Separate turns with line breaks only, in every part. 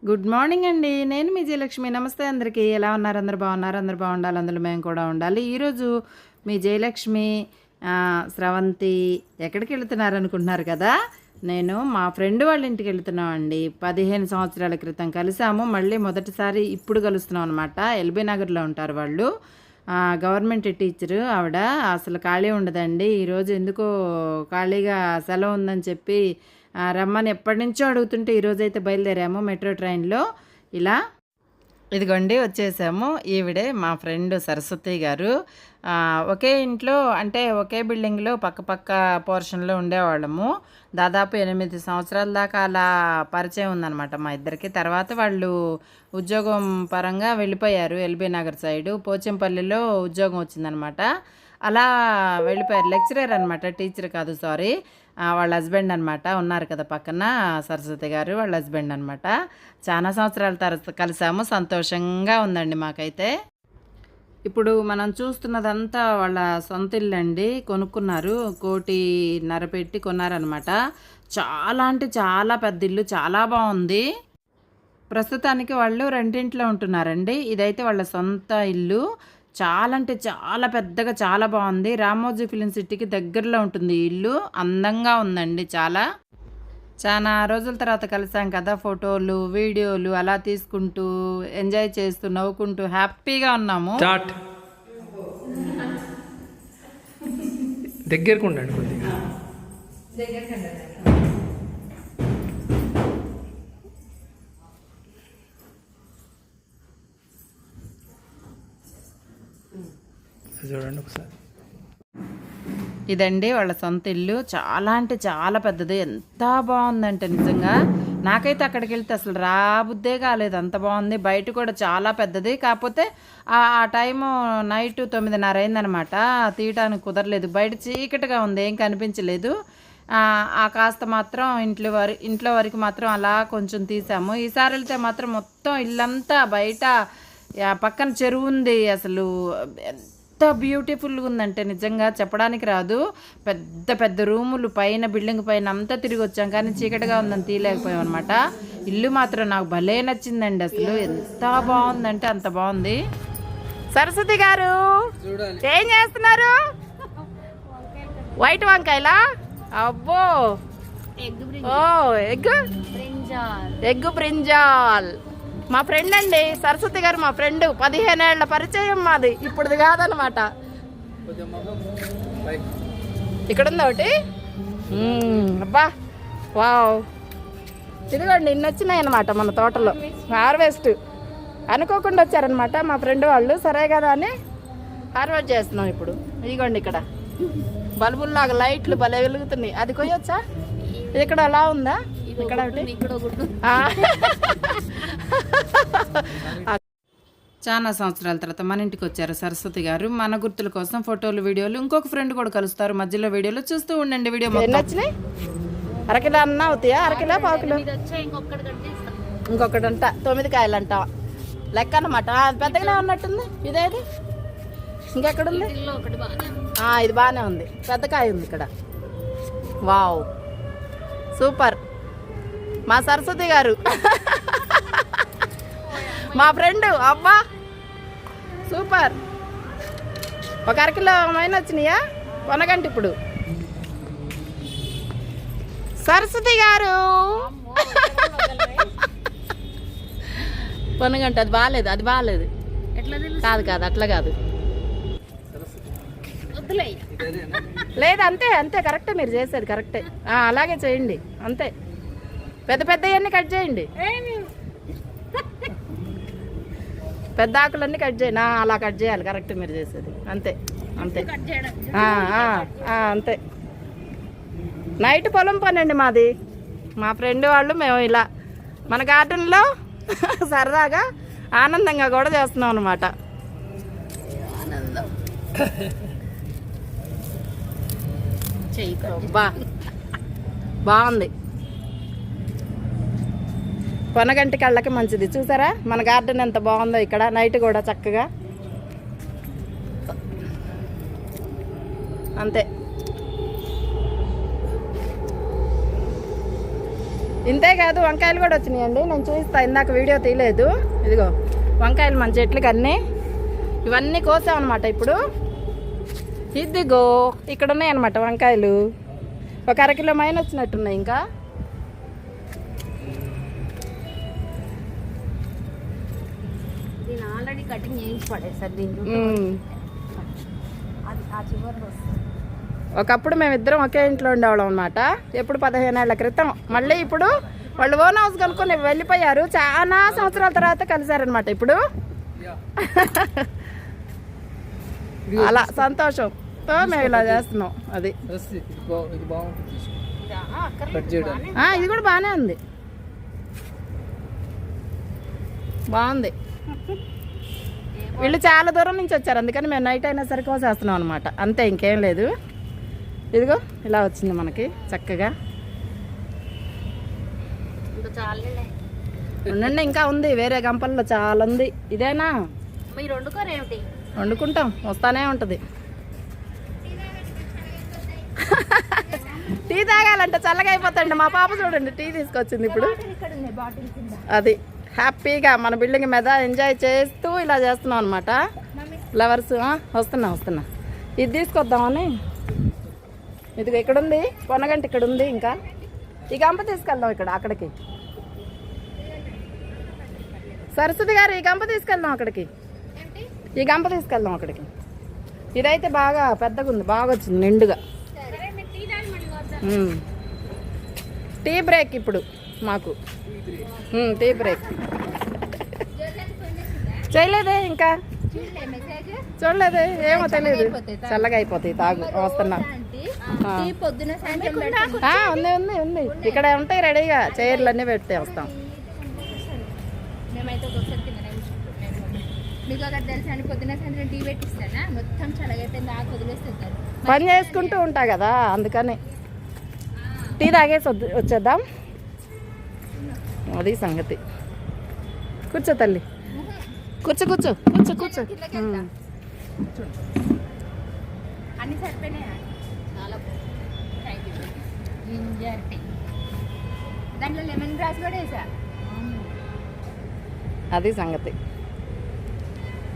Good morning అండి. నేను మీ జయలక్ష్మి. నమస్తే అందరికీ. ఎలా ఉన్నారు? అందరూ బాగున్నారు? అందరూ బాగుండాలి. అందులో మేము కూడా ఉండాలి. ఈరోజు మీ జయలక్ష్మి, స్రవంతి ఎక్కడికి వెళుతున్నారు అనుకుంటున్నారు కదా. నేను మా ఫ్రెండ్ వాళ్ళ ఇంటికి వెళుతున్నామండి. 15 సంవత్సరాల క్రితం కలిసాము. మళ్ళీ మొదటిసారి ఇప్పుడు కలుస్తున్నాం అనమాట. ఎల్బీ నగర్లో ఉంటారు వాళ్ళు. గవర్నమెంట్ టీచరు ఆవిడ. అసలు ఖాళీ ఉండదండి. ఈరోజు ఎందుకో ఖాళీగా సెలవు ఉందని చెప్పి రమ్మని ఎప్పటి నుంచో అడుగుతుంటే ఈరోజైతే బయలుదేరాము మెట్రో ట్రైన్లో. ఇలా ఇదిగోండి వచ్చేసాము. ఈవిడే మా ఫ్రెండ్ సరస్వతి గారు. ఒకే ఇంట్లో అంటే ఒకే బిల్డింగ్లో పక్క పోర్షన్లో ఉండేవాళ్ళము. దాదాపు 8 సంవత్సరాల దాకా అలా పరిచయం ఉందన్నమాట మా ఇద్దరికి. తర్వాత వాళ్ళు ఉద్యోగం పరంగా వెళ్ళిపోయారు. ఎల్బీ నగర్ సైడు పోచంపల్లిలో ఉద్యోగం వచ్చిందనమాట. అలా వెళ్ళిపోయారు. లెక్చరర్ అనమాట, టీచర్ కాదు, సారీ. వాళ్ళ హస్బెండ్ అనమాట. ఉన్నారు కదా పక్కన సరస్వతి గారు, వాళ్ళ హస్బెండ్ అనమాట. చాలా సంవత్సరాల తర్వాత కలిసాము. సంతోషంగా ఉందండి మాకైతే. ఇప్పుడు మనం చూస్తున్నదంతా వాళ్ళ సొంత ఇల్లు అండి. కొనుక్కున్నారు, 1.5 కోటి పెట్టి కొన్నారనమాట. చాలా అంటే చాలా పెద్ద ఇల్లు, చాలా బాగుంది. ప్రస్తుతానికి వాళ్ళు రెండింట్లో ఉంటున్నారండి. ఇదైతే వాళ్ళ సొంత ఇల్లు. చాలా అంటే చాలా పెద్దగా, చాలా బాగుంది. రామోజీ ఫిలిం సిటీకి దగ్గరలో ఉంటుంది ఈ ఇల్లు. అందంగా ఉందండి. చాలా రోజుల తర్వాత కలిసాం కదా. ఫోటోలు, వీడియోలు అలా తీసుకుంటూ, ఎంజాయ్ చేస్తూ, నవ్వుకుంటూ హ్యాపీగా ఉన్నాము.
దగ్గరకు ఉండండి కొద్దిగా. చూడండి ఒకసారి.
ఇదండి వాళ్ళ సొంత ఇల్లు. చాలా అంటే చాలా పెద్దది. ఎంత బాగుందంటే నిజంగా నాకైతే అక్కడికి వెళ్తే అసలు రాబుద్దే కాలేదు, అంత బాగుంది. బయట కూడా చాలా పెద్దది. కాకపోతే ఆ టైము నైట్ 9:30 అయిందనమాట. తీయటానికి కుదరలేదు. బయట చీకటిగా ఉంది, ఏం కనిపించలేదు. ఆ కాస్త మాత్రం ఇంట్లో వరకు మాత్రం అలా కొంచెం తీసాము. ఈసారి వెళ్తే మాత్రం మొత్తం ఇల్లంతా బయట, పక్కన చెరువు ఉంది. అసలు ఎంత బ్యూటిఫుల్గా ఉందంటే నిజంగా చెప్పడానికి రాదు. పెద్ద పెద్ద రూములు పైన, బిల్డింగ్ పైన అంతా తిరిగి వచ్చాం, కానీ చీకటిగా ఉందని తీయలేకపోయాం అనమాట. ఇల్లు మాత్రం నాకు భలే నచ్చిందండి. అసలు ఎంత బాగుందంటే అంత బాగుంది. సరస్వతి గారు ఏం చేస్తున్నారు? వైట్ వంకాయలా? అబ్బో, ఎగ్ బ్రింజాల్. మా ఫ్రెండ్ అండి సరస్వతి గారు, మా ఫ్రెండ్. 15 ఏళ్ల పరిచయం మాది, ఇప్పుడుది కాదనమాట. ఇక్కడ ఉంది ఒకటి. అబ్బా వావ్, ఇదిగోండి ఇన్ని వచ్చినాయి అనమాట మన తోటలో. హార్వెస్ట్ అనుకోకుండా వచ్చారనమాట మా ఫ్రెండ్ వాళ్ళు. సరే కదా అని హార్వెస్ట్ చేస్తున్నాం ఇప్పుడు. ఇదిగోండి ఇక్కడ బల్బుల్లాగా లైట్లు భలే వెలుగుతున్నాయి. అది కొయ్యొచ్చా? ఇక్కడ అలా ఉందా? ఇక్కడ చాలా సంవత్సరాల తర్వాత మన ఇంటికి వచ్చారు సరస్వతి గారు. మన గుర్తుల కోసం ఫోటోలు, వీడియోలు. ఇంకొక ఫ్రెండ్ కూడా కలుస్తారు మధ్యలో. వీడియోలో చూస్తూ ఉండండి. వీడియో నచ్చినాయి. అరకిలో అన్న అవుతాయా? అరకిలో, పావుకిలో? ఇంకొకటి అంట 9 కాయలు అంట లెక్క అనమాట. పెద్దగానే ఉన్నట్టుంది. ఇదేది ఇంకెక్కడుంది? ఇది బాగానే ఉంది. పెద్ద కాయ ఉంది ఇక్కడ. Wow, super. మా సరస్వతి గారు మా ఫ్రెండ్. అబ్బా సూపర్. ఒక అరకిలో మైన వచ్చినాయా? కొనగంటి ఇప్పుడు సరస్వతి గారు. కొనగంట. అది బాగాలేదు, అది బాగాలేదు. కాదు అట్లా కాదు. లేదు, అంతే అంతే, కరెక్టే మీరు చేసేది, కరెక్టే. అలాగే చేయండి, అంతే. పెద్దవన్నీ కట్ చేయండి. పెద్ద ఆకులన్నీ కట్ చేయండి. అలా కట్ చేయాలి, కరెక్ట్ మీరు చేసేది. అంతే అంతే అంతే. నైట్ పొలం పని అండి మాది. మా ఫ్రెండ్ వాళ్ళు మేము ఇలా మన గార్డెన్లో సరదాగా ఆనందంగా కూడా చేస్తున్నాం అనమాట. బాగుంది. పొనగంటి కళ్ళకి మంచిది. చూసారా మన గార్డెన్ ఎంత బాగుందో ఇక్కడ. నైట్ కూడా చక్కగా అంతే. ఇంతే కాదు వంకాయలు కూడా వచ్చినాయండి. నేను చూపిస్తా, ఇందాక వీడియో తీయలేదు. ఇదిగో వంకాయలు మన చెట్లకి అన్నీ ఇవన్నీ కోసామన్నమాట. ఇప్పుడు ఇదిగో ఇక్కడ ఉన్నాయన్నమాట వంకాయలు. ఒక అరకిలో మైన వచ్చినట్టున్నాయి. ఇంకా
ఆల్రెడీ కటింగ్ చేయించి పడేసారు దీంట్లో. అది ఆ చివరిలో వస్తుంది.
ఒకప్పుడు మేమిద్దరం ఒకే ఇంట్లో ఉండేవాళ్ళం అనమాట. ఎప్పుడు 15 ఏళ్ల క్రితం. మళ్ళీ ఇప్పుడు వాళ్ళు ఓన్ హౌస్ కనుక్కొని వెళ్ళిపోయారు. చాలా సంవత్సరాల తర్వాత కలిసారనమాట ఇప్పుడు. అలా సంతోషంతో మేము ఇలా చేస్తున్నాం. అది ఇది కూడా బాగానే ఉంది, బాగుంది. వీళ్ళు చాలా దూరం నుంచి వచ్చారు, అందుకని మేము నైట్ అయినా సరే కోసేస్తున్నాం అనమాట. అంతే, ఇంకేం లేదు. ఇదిగో ఇలా వచ్చింది మనకి చక్కగా. ఉండండి, ఇంకా ఉంది వేరే గంపల్లో చాలా ఉంది. ఇదేనా
మీరు వండుకోరేమిటి?
వండుకుంటాం, వస్తానే ఉంటుంది. టీ తాగాలంటే చల్లగా అయిపోతాండి. మా పాప చూడండి టీ తీసుకొచ్చింది ఇప్పుడు. అది హ్యాపీగా మన బిల్డింగ్ మీద ఎంజాయ్ చేస్తూ ఇలా చేస్తున్నాం అనమాట. ఫ్లవర్స్ వస్తున్నా ఇది తీసుకొద్దామని. ఇదిగో ఇక్కడ ఉంది పొన్నగంట, ఇక్కడ ఉంది. ఇంకా ఈ గంప తీసుకెళ్దాం అక్కడికి. సరస్వతి గారు ఈ గంప తీసుకెళ్దాం అక్కడికి. ఈ గంప తీసుకెళ్దాం అక్కడికి. ఇదైతే బాగా పెద్దగా ఉంది, బాగా వచ్చింది నిండుగా. టీ బ్రేక్ ఇప్పుడు మాకు. టీ బ్రేక్ చేయలేదే, ఇంకా చూడలేదే, ఏమో తెలియదు. చల్లగా అయిపోతాయి, తాగు. వస్తున్నా. ఉంది ఉంది ఇక్కడ ఉంటాయి రెడీగా. చైర్లు అన్నీ పెట్టి వస్తాం. పని చేసుకుంటూ ఉంటా కదా, అందుకని టీ తాగేసి వచ్చేద్దాం. అది సంగతి. కూర్చో తల్లి, కూర్చో కూర్చో కూర్చో కూర్చో.
అన్ని సరిపోయినాయా? చాలా జింజర్ టీ, దాంట్లో లెమన్ గ్రాస్ కూడా వేసా.
అది సంగతి.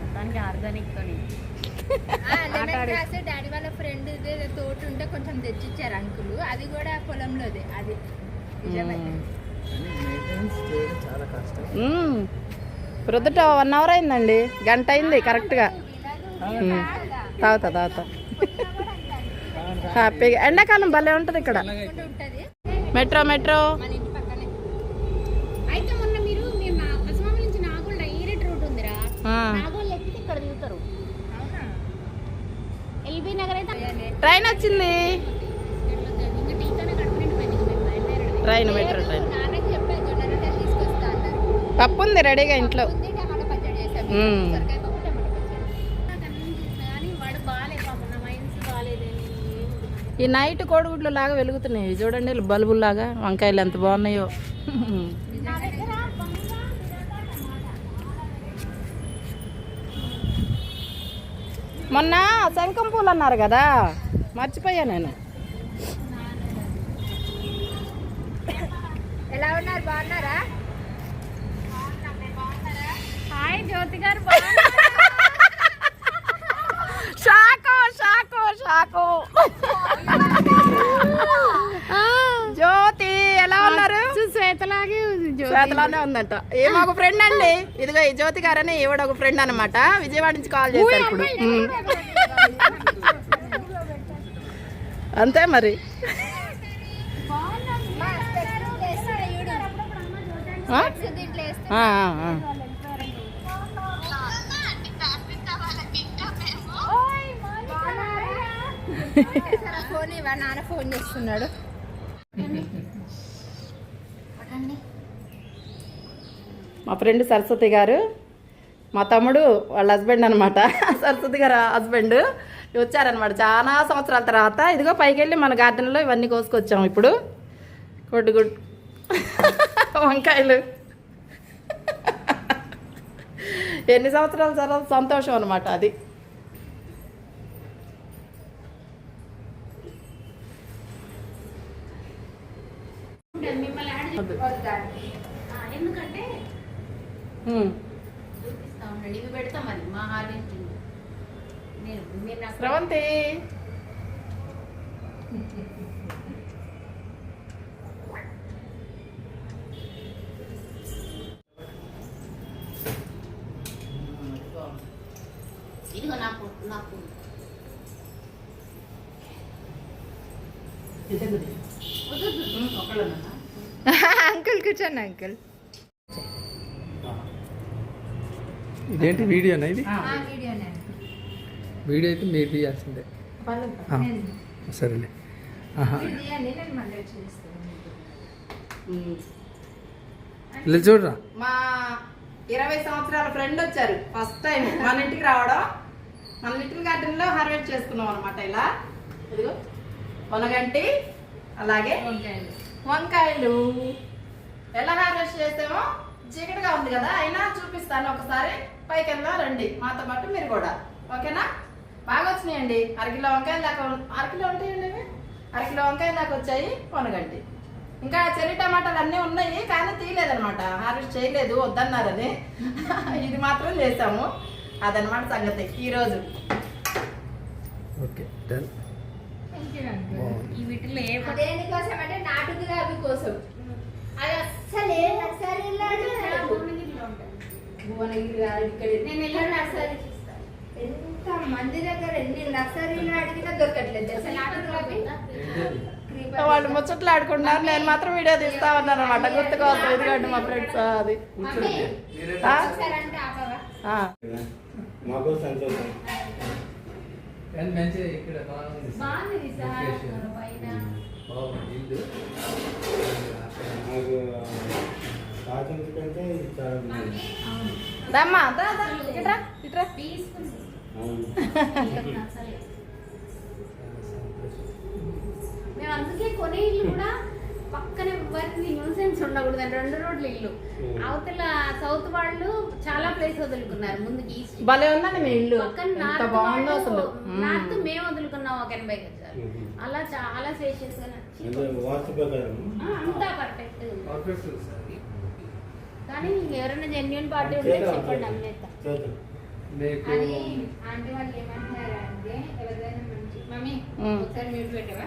మొత్తానికి ఆర్గానిక్ తోని. లెమన్ గ్రాస్ డాడీ వాళ్ళ ఫ్రెండ్ తోట ఉంటే కొంచెం తెచ్చిచ్చారు అంకులు. అది కూడా పొలంలోదే. అది
ప్రొద్దుట 1 అవర్ అయిందండి, గంట అయింది కరెక్ట్గా. తాగుతా హ్యాపీగా. ఎండాకాలం భలే ఉంటుంది ఇక్కడ. మెట్రో
మన ఇంటి పక్కనే. అయితే మొన్న మీరు అసమాం నుంచి నాగోల్ డైరెక్ట్ రూట్ ఉందిరా. నాగోల్ ఎక్కితే ఇక్కడ దిగుతారు. ఎల్బీ నగర్ అయితే
ట్రైన్ వచ్చింది.
ఇంకా టీతోనే కడుపు నిండిపోయింది.
Train metro train.
నాన్నకి చెప్పాను జొన్నరొట్టెలు తీసుకొస్తా అన్నారు.
పప్పు ఉంది రెడీగా ఇంట్లో.
టమాటా పచ్చడి చేసాము. సొరకాయ పప్పు, టమాటా పచ్చడి. కానీ వాడు బాగాలేదు పాపం, నా మైండ్స్ బాగాలేదని.
ఈ నైట్ కోడిగుడ్లు లాగా వెలుగుతున్నాయి చూడండి, బల్బుల్లాగా. వంకాయలు ఎంత బాగున్నాయో. మొన్న శంఖం పూలు అన్నారు కదా, మర్చిపోయా నేను.
ఎలా ఉన్నారు? బాగున్నారా? హాయ్ జ్యోతి గారు.
షాకు జ్యోతి ఎలా ఉన్నారు? శ్వేతలానే ఉందంట. ఏ మాకు ఫ్రెండ్ అండి. ఇదిగో ఈ జ్యోతి గారని ఈవిడ ఒక ఫ్రెండ్ అనమాట. విజయవాడ నుంచి కాల్ చేశారు ఇప్పుడు. అంతే మరి.
ఫోన్ ఇవ్వ, నాన్న ఫోన్ చేస్తున్నాడు.
మా ఫ్రెండ్ సరస్వతి గారు, మా తమ్ముడు వాళ్ళ హస్బెండ్ అనమాట. సరస్వతి గారు హస్బెండ్ వచ్చారనమాట చాలా సంవత్సరాల తర్వాత. ఇదిగో పైకి వెళ్ళి మన గార్డెన్లో ఇవన్నీ కోసుకొచ్చాము ఇప్పుడు. గుడ్ వంకాయలు. ఎన్ని సంవత్సరాల తర్వాత సంతోషం అనమాట అది.
చూపిస్తా ఉండండి. ఇవి పెడతాం అది మా హార్వెస్టింగ్. మీరు నాకు
స్రవంతి
ఇదిగో నాకు అంకుల్ కూర్చోండి అంకుల్.
ఇదేంటి వీడియోనా ఇది
వీడియోనే
వీడియో అయితే మీరు తీయాల్సిందే సరేలే ఆహా
నేను మళ్ళీ చూస్తాను.
ఇలా చూడరా
మా 20 సంవత్సరాల ఫ్రెండ్ వచ్చారు ఫస్ట్ టైం మన ఇంటికి రావడం. మన లిటిల్ గార్డెన్ లో హార్వెస్ట్ చేసుకున్నాం అనమాట. ఇలా ఇదిగో పొనగంటి అలాగే వంకాయలు ఎలా హార్వెస్ట్ చేస్తామో చీకటిగా ఉంది కదా, అయినా చూపిస్తాను ఒకసారి. పైకి వెళ్దాం రండి మాతో పాటు మీరు కూడా, ఓకేనా? బాగా వచ్చినాయండి. అరకిలో వంకాయలు దాకా, అరకిలో ఉంటాయండి ఇవి, అరకిలో వంకాయలు దాకా వచ్చాయి. పొనగంటి ఇంకా చెర్రీ టమాటాలు అన్నీ ఉన్నాయి కానీ తీయలేదనమాట, హార్వెస్ట్ చేయలేదు వద్దన్నారని. ఇది మాత్రం చేసాము. అదనమాట సంగతి ఈరోజు.
ఓకే డన్
ఈ వీటిలో దేనికోసం అంటే నాటు గులాబీ కోసం. అది అస్సలే నర్సరీలో భువనగిరి ఇక్కడ నేను ఎలా నర్సరీ చూస్తాను. ఎంత మంది దగ్గర ఎన్ని నర్సరీలు అడిగినా దొరకట్లేదు అసలు నాటు గులాబీ.
వాళ్ళు ముచ్చట్లు ఆడుకుంటున్నారు, నేను మాత్రం వీడియో తీస్తా ఉన్నాను అనమాట. గుర్తుకోసం ఇదిగోండి మా ఫ్రెండ్స్. అది
ఒకసారి అంటే ఆపవా?
మాకు సంతోషం.
కానీ మంచిగా ఇక్కడ బాగుంది
బాగుంది సార్
Location.
పైన.
బాగుంది ఇల్లు
నాకు కాకినాడ కంటే ఇది చాలా బాగుంది.
దమ్మా దా ఇట్రా ఇట్రా.
పీస్ఫుల్
అవును.
అసలు మేము అందుకే కొనే ఇల్లు కూడా పక్కనే ఎవరికి న్యూసెన్స్ ఉండకూడదు. 2 రోడ్ల ఇల్లు. అవతల సౌత్ వాళ్ళు చాలా ప్లేస్ వదులుకున్నారు ముందుకి. ఈస్ట్
భలే ఉందండి మీ ఇల్లు,
పక్కన
ఎంత
నార్త్
బాగుందో అసలు.
నార్త్ మేము వదులుకున్నాం ఒక 80 గజాలు. అలా చాలా స్పేషియస్ గా నచ్చింది.
అంటే వాస్తు ప్రకారం
అంతా పర్ఫెక్ట్.
పర్ఫెక్ట్ సార్
కానీ ఎవరైనా జెన్యున్ పార్టీ ఉంటే చెప్పండి అమ్మేస్తా.
చేద్దాం.
మీకు
అది ఆంటీ వాళ్ళు ఏమంటున్నారు అంటే ఎవరిదైనా మంచి మమ్మీ ఒకసారి మ్యూట్ పెట్టవా?